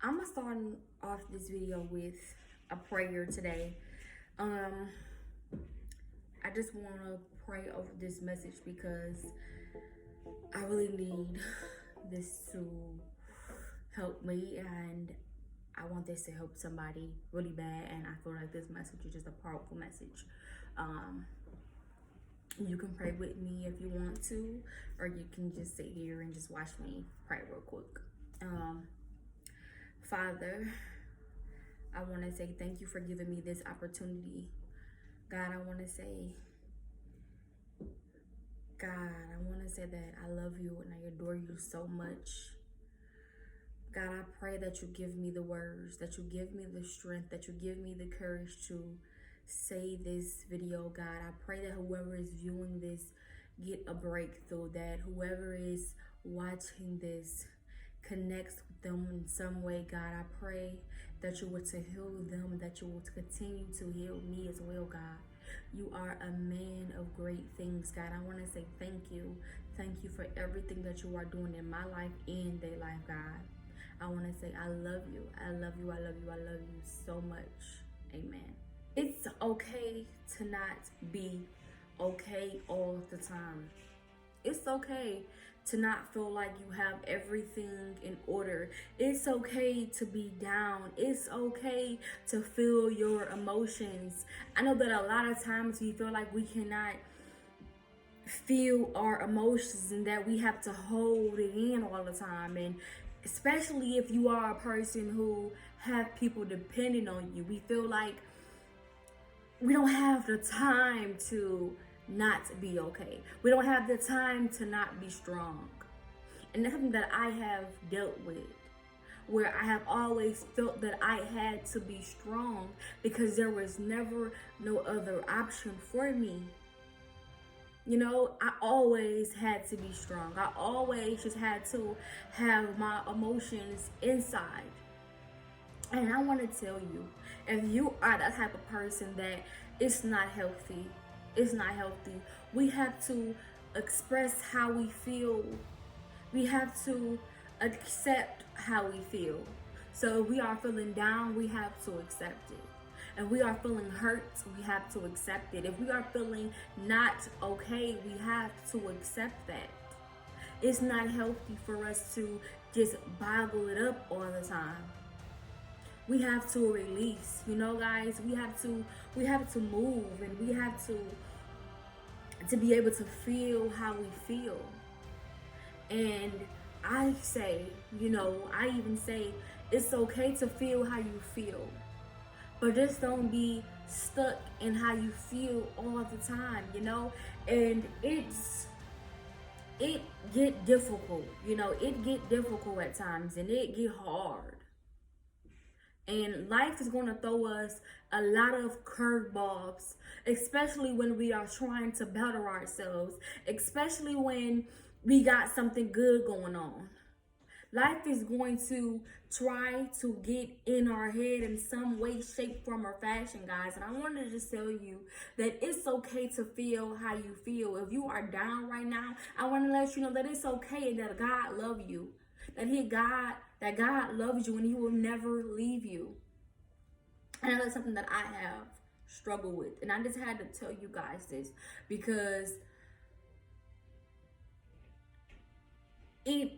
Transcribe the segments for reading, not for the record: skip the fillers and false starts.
I'm gonna start off this video with a prayer today. Um, I just want to pray over this message because I really need this to help me, and I want this to help somebody really bad. And I feel like this message is just a powerful message. Um, you can pray with me if you want to, or you can just sit here and just watch me pray real quick. Father, I want to say thank you for giving me this opportunity. God, I want to say, God, I want to say that I love you and I adore you so much. God, I pray that you give me the words, that you give me the strength, that you give me the courage to say this video, God. I pray that whoever is viewing this get a breakthrough, that whoever is watching this connects with them in some way, God. I pray that you were to heal them, that you will continue to heal me as well, God. You are a man of great things, God. I want to say thank you. Thank you for everything that you are doing in my life and their life, God. I want to say I love you. I love you. I love you. I love you so much. Amen. It's okay to not be okay all the time. It's okay to not feel like you have everything in order. It's okay to be down. It's okay to feel your emotions. I know that a lot of times we feel like we cannot feel our emotions and that we have to hold it in all the time, and especially if you are a person who have people depending on you, we feel like we don't have the time to not be okay. We don't have the time to not be strong. And that's something that I have dealt with, where I have always felt that I had to be strong because there was never no other option for me. You know, I always had to be strong. I always just had to have my emotions inside. And I want to tell you, if you are that type of person that it's not healthy, it's not healthy. We have to express how we feel. We have to accept how we feel. So if we are feeling down, we have to accept it. If we are feeling hurt, we have to accept it. If we are feeling not okay, we have to accept that. It's not healthy for us to just bottle it up all the time. We have to release, you know, guys. We have to move, and we have to be able to feel how we feel. And I say, you know, I even say it's okay to feel how you feel, but just don't be stuck in how you feel all the time, you know. And it get difficult, you know. It get difficult at times, and it get hard. And life is going to throw us a lot of curveballs, especially when we are trying to better ourselves, especially when we got something good going on. Life is going to try to get in our head in some way, shape, form, or fashion, guys. And I wanted to just tell you that it's okay to feel how you feel. If you are down right now, I want to let you know that it's okay and that God loves you. That God loves you and He will never leave you. And that's something that I have struggled with. And I just had to tell you guys this because it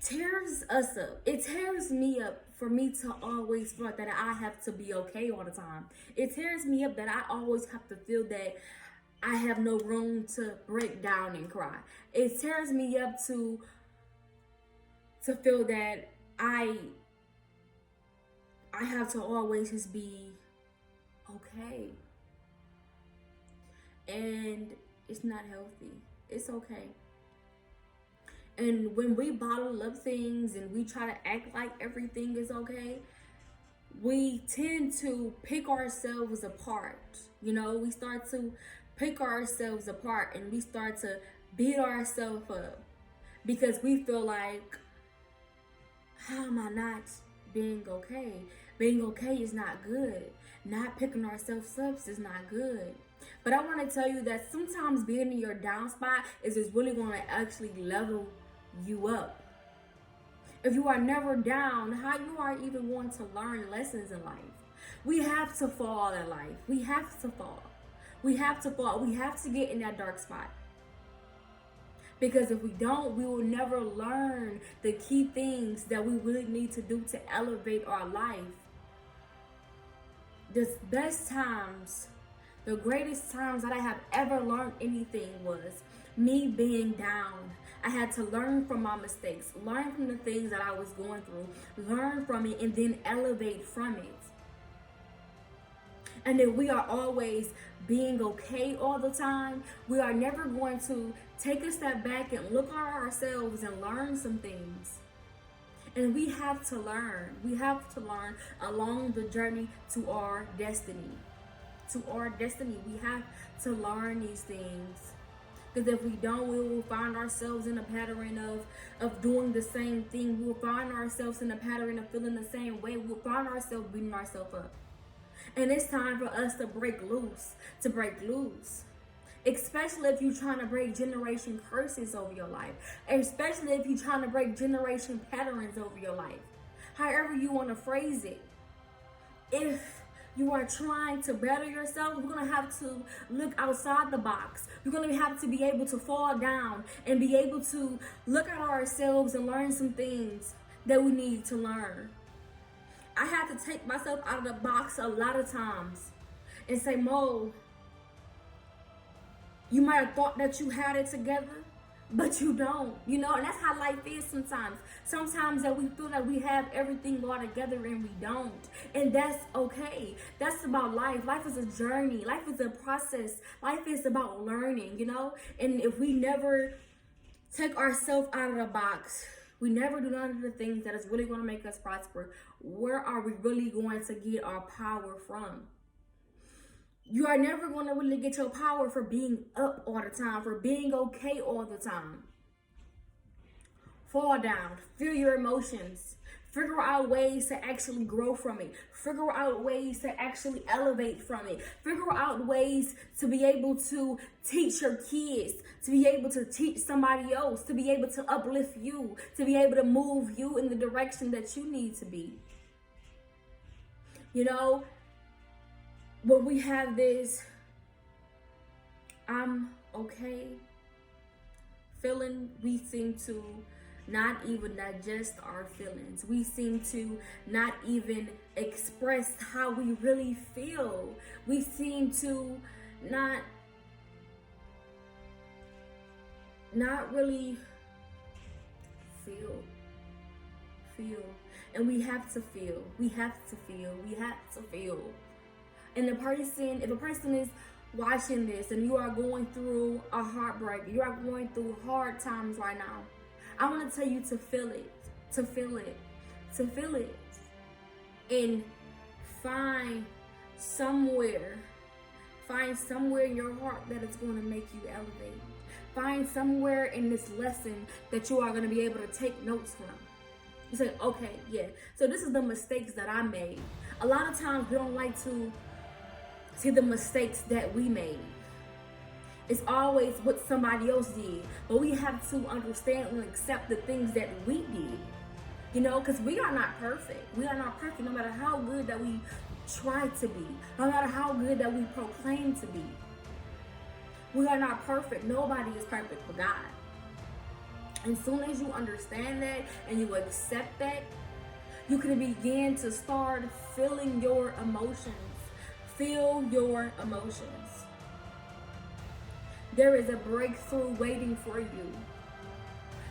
tears us up. It tears me up for me to always feel that I have to be okay all the time. It tears me up that I always have to feel that I have no room to break down and cry. It tears me up to feel that I have to always just be okay. And it's not healthy. It's okay. And when we bottle up things and we try to act like everything is okay, we tend to pick ourselves apart. You know, we start to pick ourselves apart and we start to beat ourselves up because we feel like, how am I not being okay? Being okay is not good. Not picking ourselves up is not good. But I want to tell you that sometimes being in your down spot is just really going to actually level you up. If you are never down, how you are even going to learn lessons in life? We have to fall in life. We have to fall. We have to fall. We have to get in that dark spot. Because if we don't, we will never learn the key things that we really need to do to elevate our life. The best times, the greatest times that I have ever learned anything was me being down. I had to learn from my mistakes, learn from the things that I was going through, learn from it, and then elevate from it. And if we are always being okay all the time, we are never going to take a step back and look at ourselves and learn some things. And we have to learn. We have to learn along the journey to our destiny. To our destiny, we have to learn these things. Because if we don't, we will find ourselves in a pattern of doing the same thing. We will find ourselves in a pattern of feeling the same way. We'll find ourselves beating ourselves up. And it's time for us to break loose, Especially if you're trying to break generation curses over your life. Especially if you're trying to break generation patterns over your life. However you want to phrase it. If you are trying to better yourself, we're going to have to look outside the box. We're going to have to be able to fall down and be able to look at ourselves and learn some things that we need to learn. I had to take myself out of the box a lot of times and say, Mo, you might have thought that you had it together, but you don't, and that's how life is sometimes. Sometimes that we feel that we have everything all together and we don't. And that's okay. That's about life. Life is a journey. Life is a process. Life is about learning, And if we never take ourselves out of the box, we never do none of the things that is really going to make us prosper, where are we really going to get our power from? You are never going to really get your power for being up all the time, for being okay all the time. Fall down, feel your emotions, figure out ways to actually grow from it, figure out ways to actually elevate from it, figure out ways to be able to teach your kids, to be able to teach somebody else, to be able to uplift you, to be able to move you in the direction that you need to be. When we have this, I'm okay feeling, we seem to not even digest our feelings. We seem to not even express how we really feel. We seem to not really feel. And we have to feel. And if a person is watching this and you are going through a heartbreak, you are going through hard times right now, I want to tell you to feel it, and find somewhere in your heart that is going to make you elevate. Find somewhere in this lesson that you are going to be able to take notes from. You say, okay, yeah, so this is the mistakes that I made. A lot of times we don't like to see the mistakes that we made. It's always what somebody else did. But we have to understand and accept the things that we did. Because we are not perfect. We are not perfect no matter how good that we try to be. No matter how good that we proclaim to be. We are not perfect. Nobody is perfect but God. And as soon as you understand that and you accept that, you can begin to start feeling your emotions. Feel your emotions. There is a breakthrough waiting for you.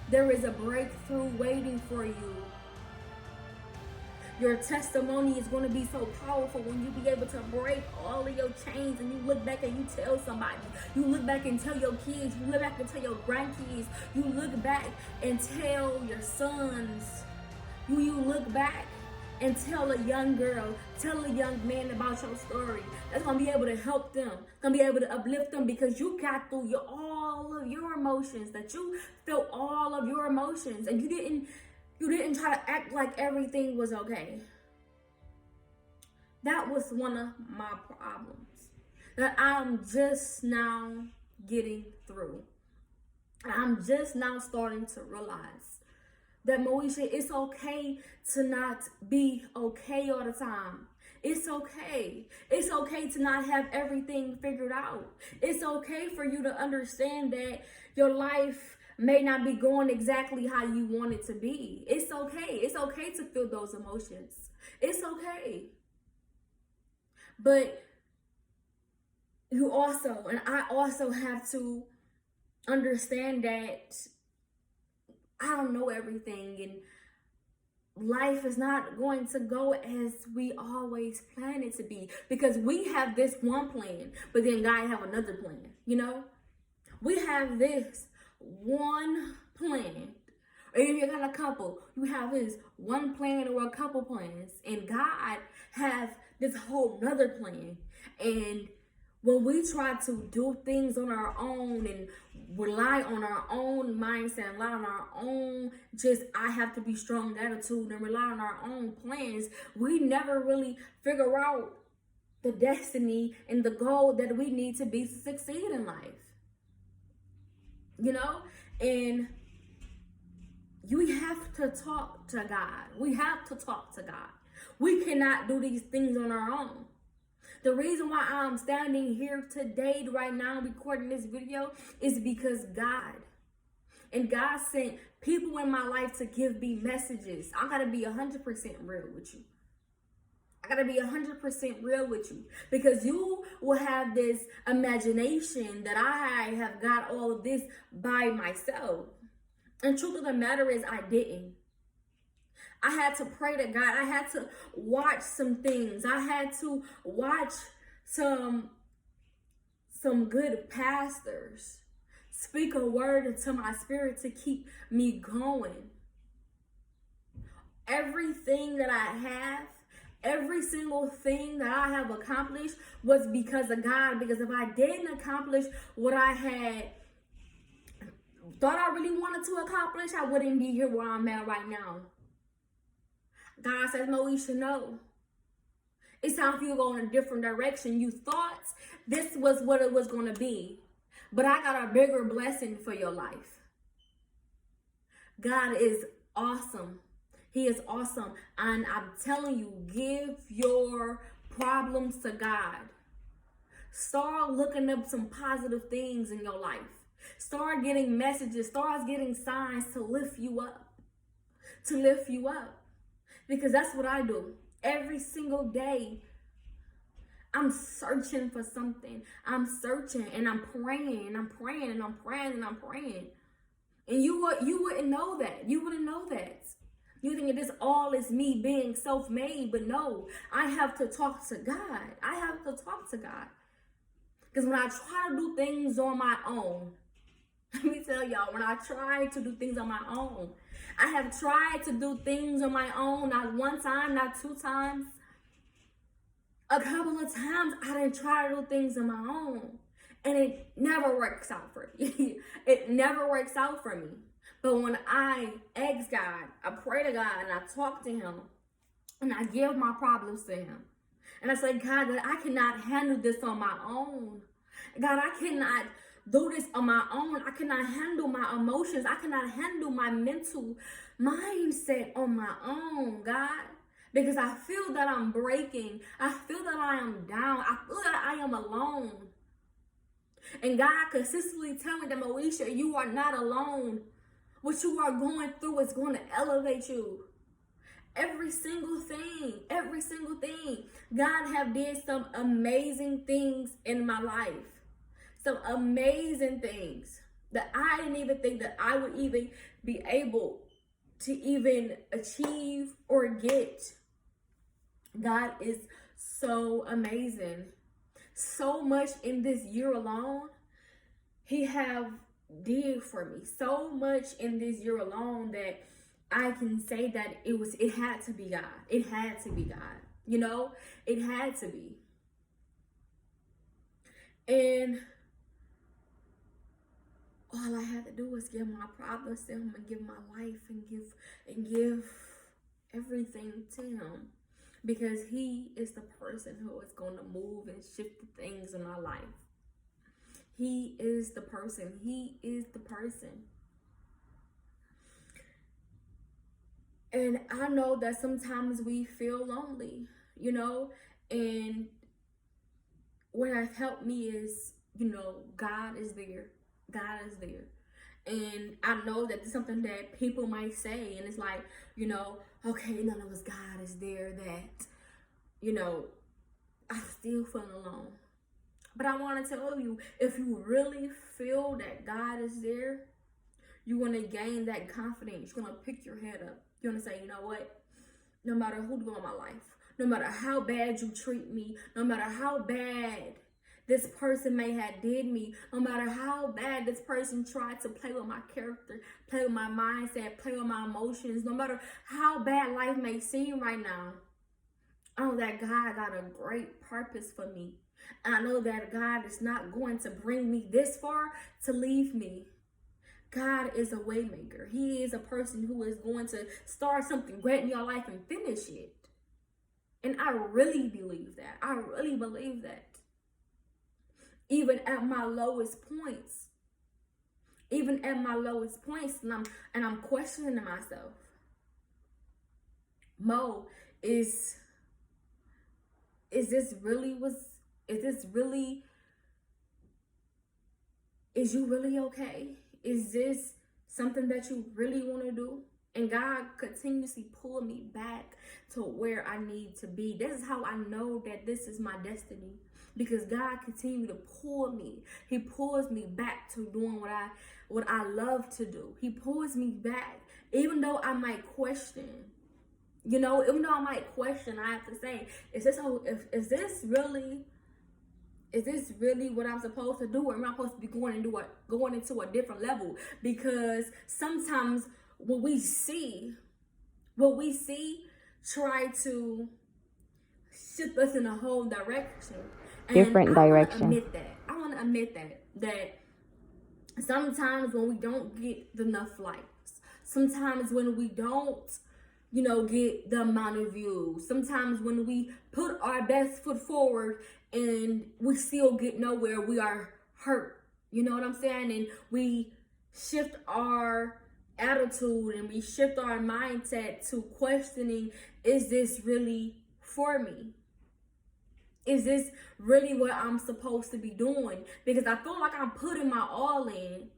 There is a breakthrough waiting for you. Your testimony is going to be so powerful when you be able to break all of your chains and you look back and you tell somebody. You look back and tell your kids. You look back and tell your grandkids. You look back and tell your sons. You look back and tell a young girl, tell a young man about your story. That's going to be able to help them. Going to be able to uplift them because you got through all of your emotions, that you felt all of your emotions, and you didn't try to act like everything was okay. That was one of my problems that I'm just now getting through. I'm just now starting to realize that Moesha, it's okay to not be okay all the time. It's okay. It's okay to not have everything figured out. It's okay for you to understand that your life may not be going exactly how you want it to be. It's okay. It's okay to feel those emotions. It's okay. But you also, and I also have to understand that I don't know everything, and life is not going to go as we always plan it to be, because we have this one plan, but then God have another plan. We have this one plan, or if you got a couple, you have this one plan or a couple plans, and God have this whole nother plan. And when we try to do things on our own and rely on our own mindset, rely on our own I have to be strong attitude and rely on our own plans, we never really figure out the destiny and the goal that we need to be to succeed in life. And we have to talk to God. We have to talk to God. We cannot do these things on our own. The reason why I'm standing here today, right now, recording this video, is because God. And God sent people in my life to give me messages. I gotta be 100% real with you. I gotta be 100% real with you, because you will have this imagination that I have got all of this by myself. And truth of the matter is, I didn't. I had to pray to God. I had to watch some things. I had to watch some good pastors speak a word into my spirit to keep me going. Everything that I have, every single thing that I have accomplished was because of God. Because if I didn't accomplish what I had thought I really wanted to accomplish, I wouldn't be here where I'm at right now. God says, Moesha, no. It's time for you to go in a different direction. You thought this was what it was going to be, but I got a bigger blessing for your life. God is awesome. He is awesome. And I'm telling you, give your problems to God. Start looking up some positive things in your life. Start getting messages. Start getting signs to lift you up. To lift you up. Because that's what I do. Every single day, I'm searching for something. I'm searching and I'm praying and I'm praying and I'm praying and I'm praying. And you wouldn't know that. You wouldn't know that. You think this all is me being self-made, but no, I have to talk to God. I have to talk to God. Because when I try to do things on my own, let me tell y'all, when I try to do things on my own, I have tried to do things on my own, not one time, not two times. A couple of times I didn't try to do things on my own. And it never works out for me. It never works out for me. But when I ask God, I pray to God and I talk to him and I give my problems to him. And I say, God, I cannot handle this on my own. God, I cannot do this on my own. I cannot handle my emotions. I cannot handle my mental mindset on my own, God. Because I feel that I'm breaking. I feel that I am down. I feel that I am alone. And God consistently tell me that, Moesha, you are not alone. What you are going through is going to elevate you. Every single thing. God have did some amazing things in my life. Some amazing things that I didn't even think that I would even be able to even achieve or get. God is so amazing. So much in this year alone, he have did for me. So much in this year alone that I can say that it had to be God. It had to be God. It had to be. And all I had to do was give my problems to him and give my life and give everything to him, because he is the person who is going to move and shift the things in our life. He is the person. He is the person. And I know that sometimes we feel lonely, you know, and what has helped me is, you know, God is there. God is there. And I know that it's something that people might say, and it's like, you know, okay, none of us, God is there, that, you know, I still feel alone. But I want to tell you, if you really feel that God is there, you're going to gain that confidence. You're going to pick your head up. You're going to say, you know what? No matter who's going in my life, no matter how bad you treat me, no matter how bad this person may have did me, no matter how bad this person tried to play with my character, play with my mindset, play with my emotions, no matter how bad life may seem right now, I know that God got a great purpose for me. And I know that God is not going to bring me this far to leave me. God is a waymaker. He is a person who is going to start something great in your life and finish it. And I really believe that. I really believe that. Even at my lowest points. Even at my lowest points, and I'm questioning myself. Mo, is this really is you really okay? Is this something that you really want to do? And God continuously pulled me back to where I need to be. This is how I know that this is my destiny. Because God continued to pull me. He pulls me back to doing what I love to do. He pulls me back. Even though I might question. You know, even though I might question, I have to say, is this really what I'm supposed to do, or am I supposed to be going into a different level? Because sometimes what we see try to shift us in a whole direction. Different direction. I want to admit that sometimes when we don't get enough likes, sometimes when we don't, you know, get the amount of views, sometimes when we put our best foot forward and we still get nowhere, we are hurt. You know what I'm saying? And we shift our attitude and we shift our mindset to questioning, is this really for me? Is this really what I'm supposed to be doing? Because I feel like I'm putting my all in.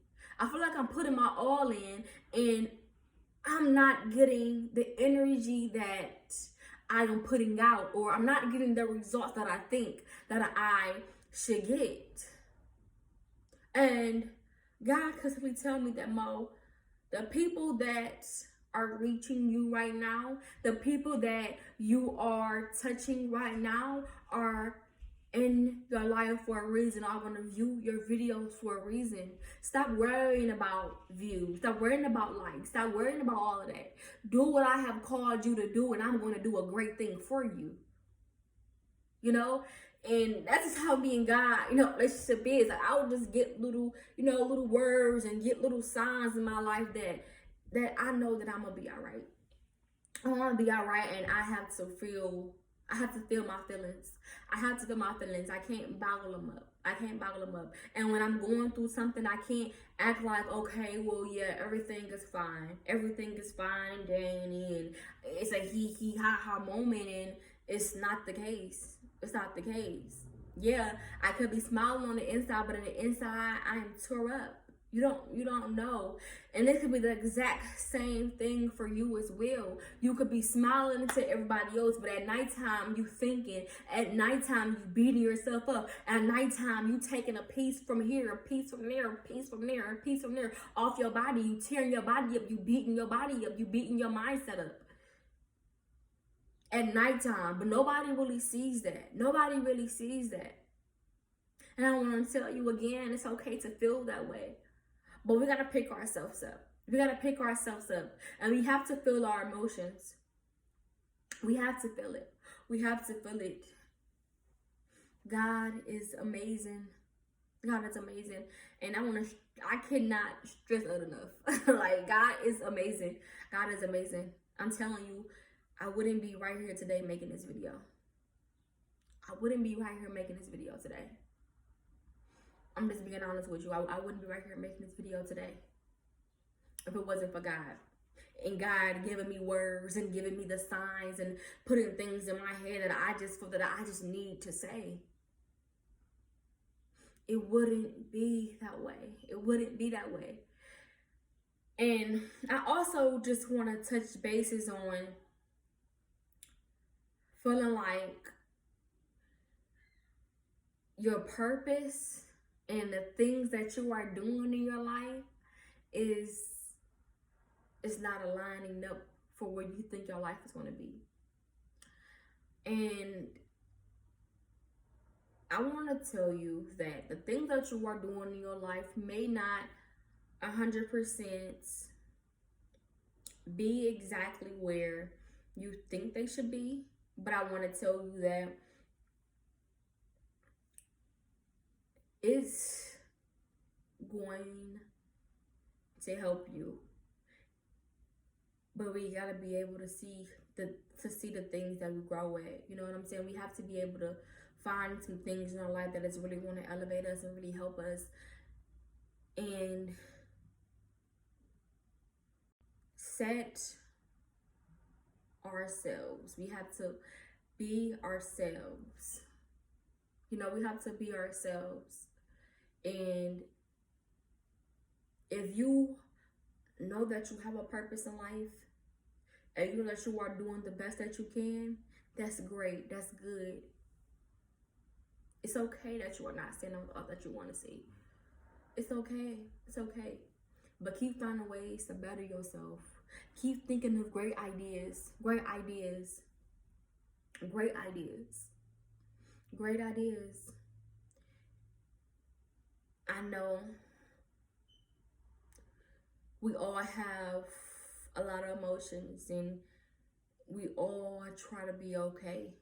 And I'm not getting the energy that I am putting out, or I'm not getting the results that I think that I should get. And God constantly tell me that, Mo, the people that are reaching you right now, the people that you are touching right now are in your life for a reason, are going to view your videos for a reason. Stop worrying about views. Stop worrying about likes. Stop worrying about all of that. Do what I have called you to do, and I'm going to do a great thing for you. You know? And that's just how me and God, you know, relationship is. Like, I would just get little words and get little signs in my life that I know that I'm going to be all right. I want to be all right, and I have to feel my feelings. I have to feel my feelings. I can't bottle them up. And when I'm going through something, I can't act like, okay, well, yeah, everything is fine. Everything is fine, Danny. And it's a he, ha moment, and it's not the case. It's not the case. Yeah, I could be smiling on the inside, but on the inside, I am tore up. You don't know. And it could be the exact same thing for you as well. You could be smiling to everybody else, but at nighttime you thinking, at nighttime you beating yourself up, at nighttime you taking a piece from here, a piece from there, a piece from there, a piece from there off your body. You tearing your body up, you beating your body up, you beating your mindset up. At nighttime, but nobody really sees that. Nobody really sees that. And I want to tell you again, it's okay to feel that way. But we got to pick ourselves up. And we have to feel our emotions. We have to feel it. God is amazing. And I cannot stress it enough. Like, God is amazing. I'm telling you, I wouldn't be right here today making this video. Today. I'm just being honest with you. I wouldn't be right here making this video today if it wasn't for God. and God giving me words and giving me the signs and putting things in my head that I just feel that I just need to say. It wouldn't be that way. It wouldn't be that way. And I also just want to touch bases on feeling like your purpose and the things that you are doing in your life is not aligning up for where you think your life is going to be. And I want to tell you that the things that you are doing in your life may not 100% be exactly where you think they should be, but I want to tell you that it's going to help you. But we gotta be able to see the things that we grow at. You know what I'm saying? We have to be able to find some things in our life that is really going to elevate us and really help us. And set ourselves. We have to be ourselves. You know, we have to be ourselves. And if you know that you have a purpose in life, and you know that you are doing the best that you can, that's great. That's good. It's okay that you are not seeing all that you want to see. It's okay. It's okay. But keep finding ways to better yourself. Keep thinking of great ideas. Great ideas. Great ideas. Great ideas. I know we all have a lot of emotions and we all try to be okay.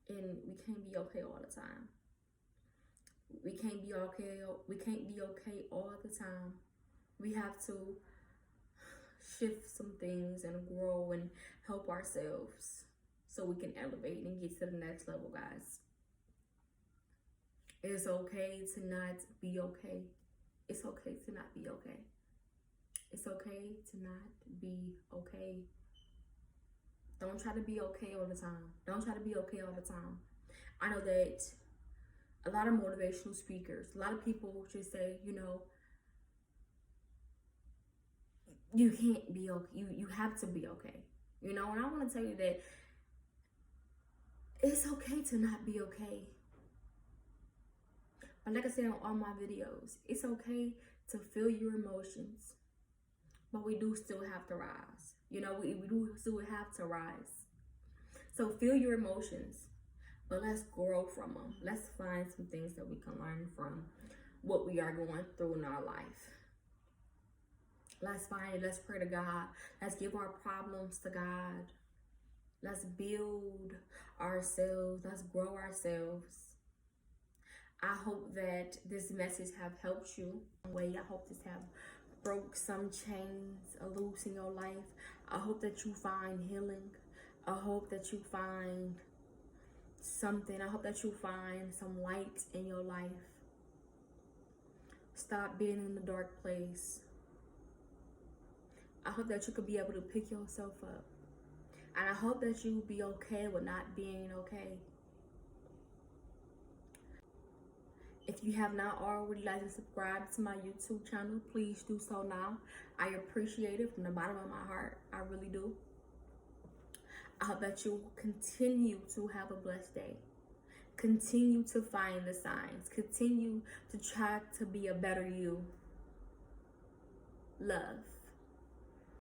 And we can't be okay all the time. We can't be okay all the time. We have to shift some things and grow and help ourselves so we can elevate and get to the next level, guys. It's okay to not be okay. It's okay to not be okay. It's okay to not be okay. Don't try to be okay all the time. Don't try to be okay all the time. I know that a lot of motivational speakers, a lot of people just say, you know, you can't be okay. You have to be okay. You know, and I want to tell you that it's okay to not be okay. But like I said on all my videos, it's okay to feel your emotions. But we do still have to rise. You know, we do still have to rise. So feel your emotions, but let's grow from them. Let's find some things that we can learn from what we are going through in our life. Let's find it. Let's pray to God. Let's give our problems to God. Let's build ourselves. Let's grow ourselves. I hope that this message have helped you. I hope this have broke some chains loose in your life. I hope that you find healing. I hope that you find something. I hope that you find some light in your life. Stop being in the dark place. I hope that you could be able to pick yourself up. And I hope that you will be okay with not being okay. If you have not already liked and subscribed to my YouTube channel, please do so now. I appreciate it from the bottom of my heart. I really do. I hope that you continue to have a blessed day. Continue to find the signs. Continue to try to be a better you. Love.